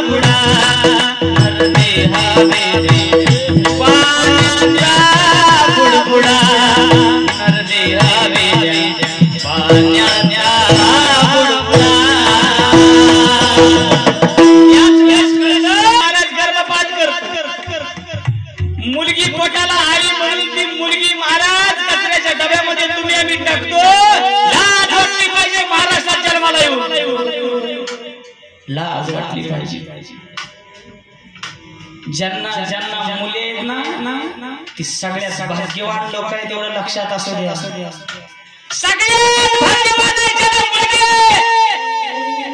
बुडबुडा हरणे हवेली पाण्याचा बुडबुडा हरणे हवेली पाण्याचा बुडबुडा महाराज गर्भपात करतो मुलगी पोटाला आली म्हणून ती मुलगी महाराज कचऱ्याच्या डब्यामध्ये तुम्ही आम्ही टाकतो लाज वाटली पाहिजे महाराष्ट्रात जन्माला येऊ लाज वाटली पाहिजे ज्यांना ज्यांना मुले आहेत ना ती सगळ्यात भाग्यवान लोक आहेत एवढं लक्षात असू दे सगळ्यात भाग्यवान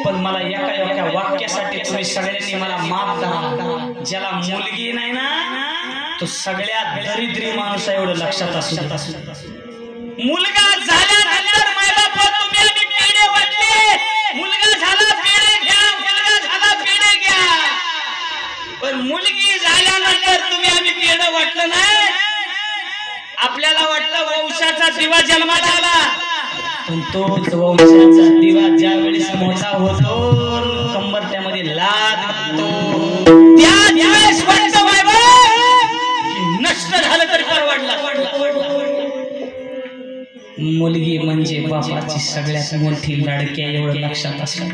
पण मला एका वाक्यासाठी तुम्ही सगळ्यांनी मला माफ करा ज्याला मुलगी नाही ना तो सगळ्यात दरिद्री माणूस आहे एवढं लक्षात असू दे मुलगा झाल्यानंतर मायबाप तुम्ही आम्ही पेढे वाटले मुलगा झाला पेढे घ्या मुलगा झाला पेढे घ्या पण मुलगी झाल्यानंतर तुम्ही आम्ही पेढे वाटलं नाही आपल्याला वाटलं वंशाचा दिवा जन्माला आला पण तो वंशाचा दिवा ज्यावेळेस मोठा होतो कंबर त्यामध्ये लाद घालतो त्यावेळेस वाटतं नष्ट झालं तरी परवडला मुलगी म्हणजे बापाची सगळ्यात मोठी लाडकी आहे एवढं लक्षात असलं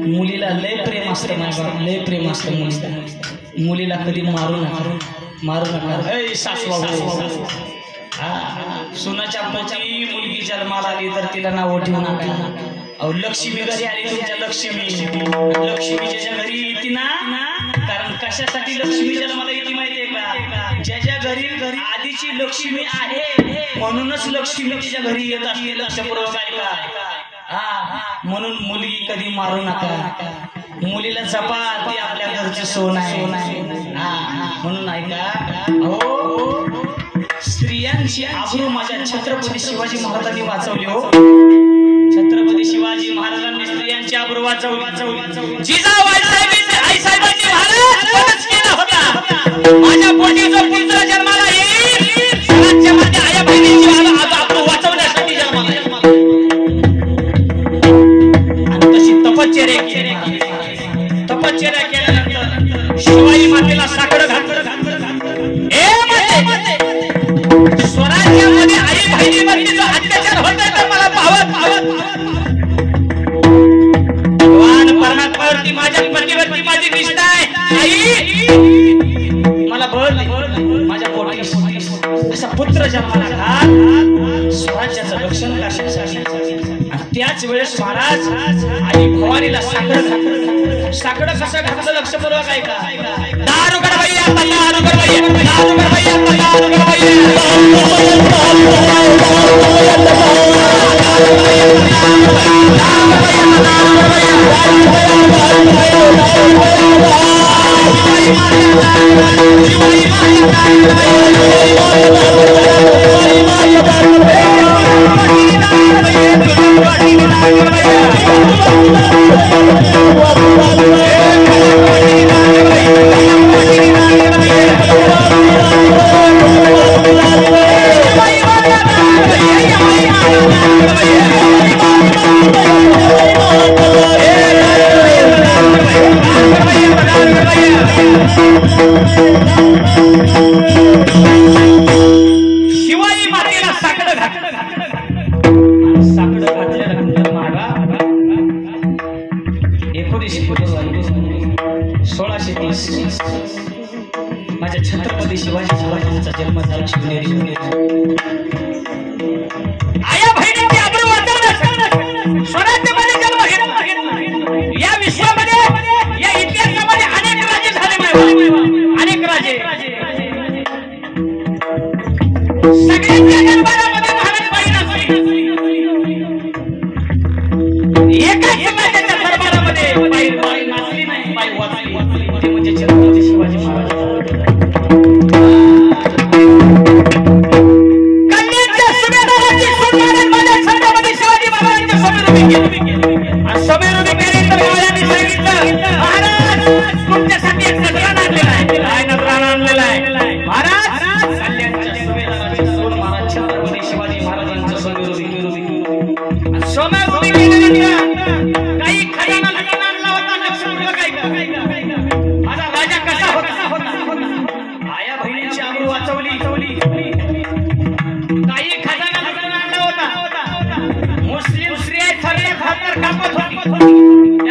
मुलीला लय प्रेम असतं माझं लय प्रेम असतं मुलीला कधी मारू नका सासवा सुनाच्या पोटी मुलगी जन्माला आली तर तिला नाव ठेवू नका अहो लक्ष्मी घरी आली तुमच्या लक्ष्मी ज्याच्या घरी येते ना कारण कशासाठी लक्ष्मी जन्माला येते माहितीये का ज्याच्या घरी आधीची लक्ष्मी आहे म्हणूनच लक्ष्मी तिच्या घरी येत असते लक्षपूर्वक ऐका म्हणून मुलगी कधी मारू नका मुलीला जपा ती आपल्या घरचे सोन आहे म्हणून ऐका हो स्त्रियांची आबरू माझ्या छत्रपती शिवाजी महाराजांनी वाचवली हो छत्रपती शिवाजी महाराजांनी स्त्रियांची आबरू वाचवली जिजाबाई आईसाहेबांनी महाराज केला होता माझ्या पोटी जो पुत्र जन्माला येईल राज्यामध्ये आया बहिणीची आबरू वाचवण्यासाठी जन्माला येईल आणि तशी तपश्चर्या केल्यानंतर शिवाजी मातेला साकडं घातलं स्वराज्यामध्ये आई बहिणीवरती जो अत्याचार होतोय तर मला पावत भगवान परमात्म्यावरती माझ्या पतीवरती माझी निष्ठा आहे आई मला बळ माझ्या पोटी असा पुत्र जन्माला घाल स्वराज्याचं रक्षण करण्यासाठी आणि त्याच वेळेस महाराज आई भवानीला साकडं कसं घातलं लक्षपूर्वक ऐका दारू गडबैया दारू गडबैया दारू गडबैया दारू गडबैया शिवाजी मातेला साकडं घातल्यानंतर महाराज 1930 माझ्या छत्रपती शिवाजी महाराजांचा जन्म झाला शिवनेरी आया बहिणीची आबरू वाचवण्यासाठी स्वराज्यामध्ये जन्म घेतला या विश्वामध्ये या इतिहासामध्ये अनेक राजे झाले अनेक राजे सगळ्यांच्या दरबारामध्ये महाराज बाई नसली एकाच राजाच्या दरबारामध्ये बाई नसली नाही बाई वाचली ते म्हणजे छत्रपती शिवाजी महाराज कल्याणच्या सुभेदाराची सुटणारे माझ्या छत्रपती शिवाजी महाराजांच्या समोर उभी केली आणि समोर उभी केल्यानंतर महाराजांनी सांगितलं महाराज तुमच्यासाठी एक नजराण आणलेला आहे काय नजराण आणलेला आहे महाराज कल्याणच्या सुभेदाराची सून महाराज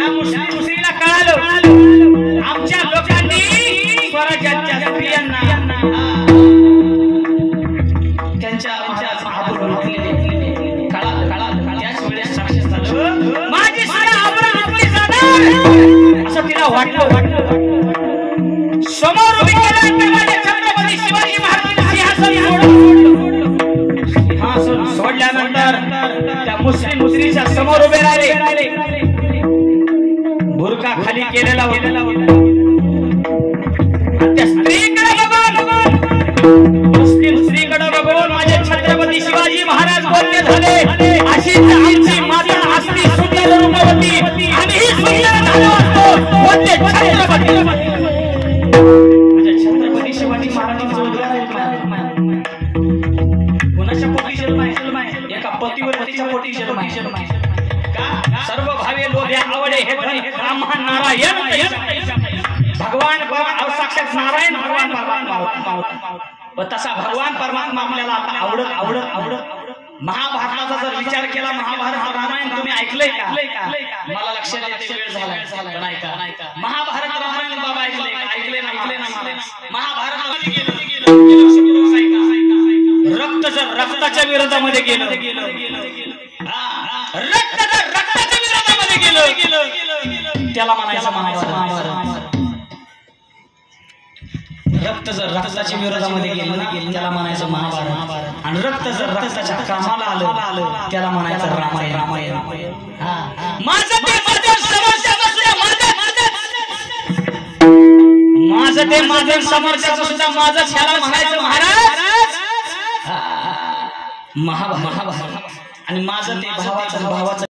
मुस्लिमला कळालं आमच्या लोकांनी स्वराज्याच्या स्त्रियांना त्यांच्या आबरू घातलेले कळालं त्याच वेळेस साक्षी झालं माझी सुना आबरू घातली जाणार असं तिला वाटलं समोर उभी केल्यानंतर माझे छत्रपती शिवाजी महाराजांनी सिंहासन सोडल्यानंतर त्या मुस्लिम स्त्रीच्या समोर उभे राहिले बुरका खाली केलेला होता त्या स्त्रीकडे बघून मुस्लिम स्त्रीकडे बघून माझे छत्रपती शिवाजी महाराज बोलते झाले अशी आमची माता असली सुंदर रूपवती आणि ही सुंदर झालो असतो बोलते छत्रपती माझे छत्रपती शिवाजी महाराजांचं कोणाच्या पोटी जन्म आहे एका पतिव्रतेच्या पोटी जन्म आहे का सर्व भावे लोक या आवडे हे ब्राह्मण नारायण भगवान साक्षात नारायण भगवान तसा भगवान परमात्मा आपल्याला आता आवडत महाभारताचा जर विचार केला महाभारत रामायण तुम्ही ऐकलंय का मला लक्षात येते वेळ झाला नाही का महाभारत रामायण बाबा ऐकले ना महाभारतामध्ये रक्त जर रक्ताच्या विरोधामध्ये गेलं रक्त जर रक्ताच्या विरोधामध्ये गेलं त्याला म्हणायचं महाभारत रक्त जर रक्ताच्या विरोधामध्ये गेलं त्याला म्हणायचं महाभारत आणि रक्त जर रक्ताच्या कामाला आलं त्याला म्हणायचं रामायण माझं ते माझं समर्थन सुद्धा माझं त्याला म्हणायचं महाराज महाभारत आणि माझं ते भावाचं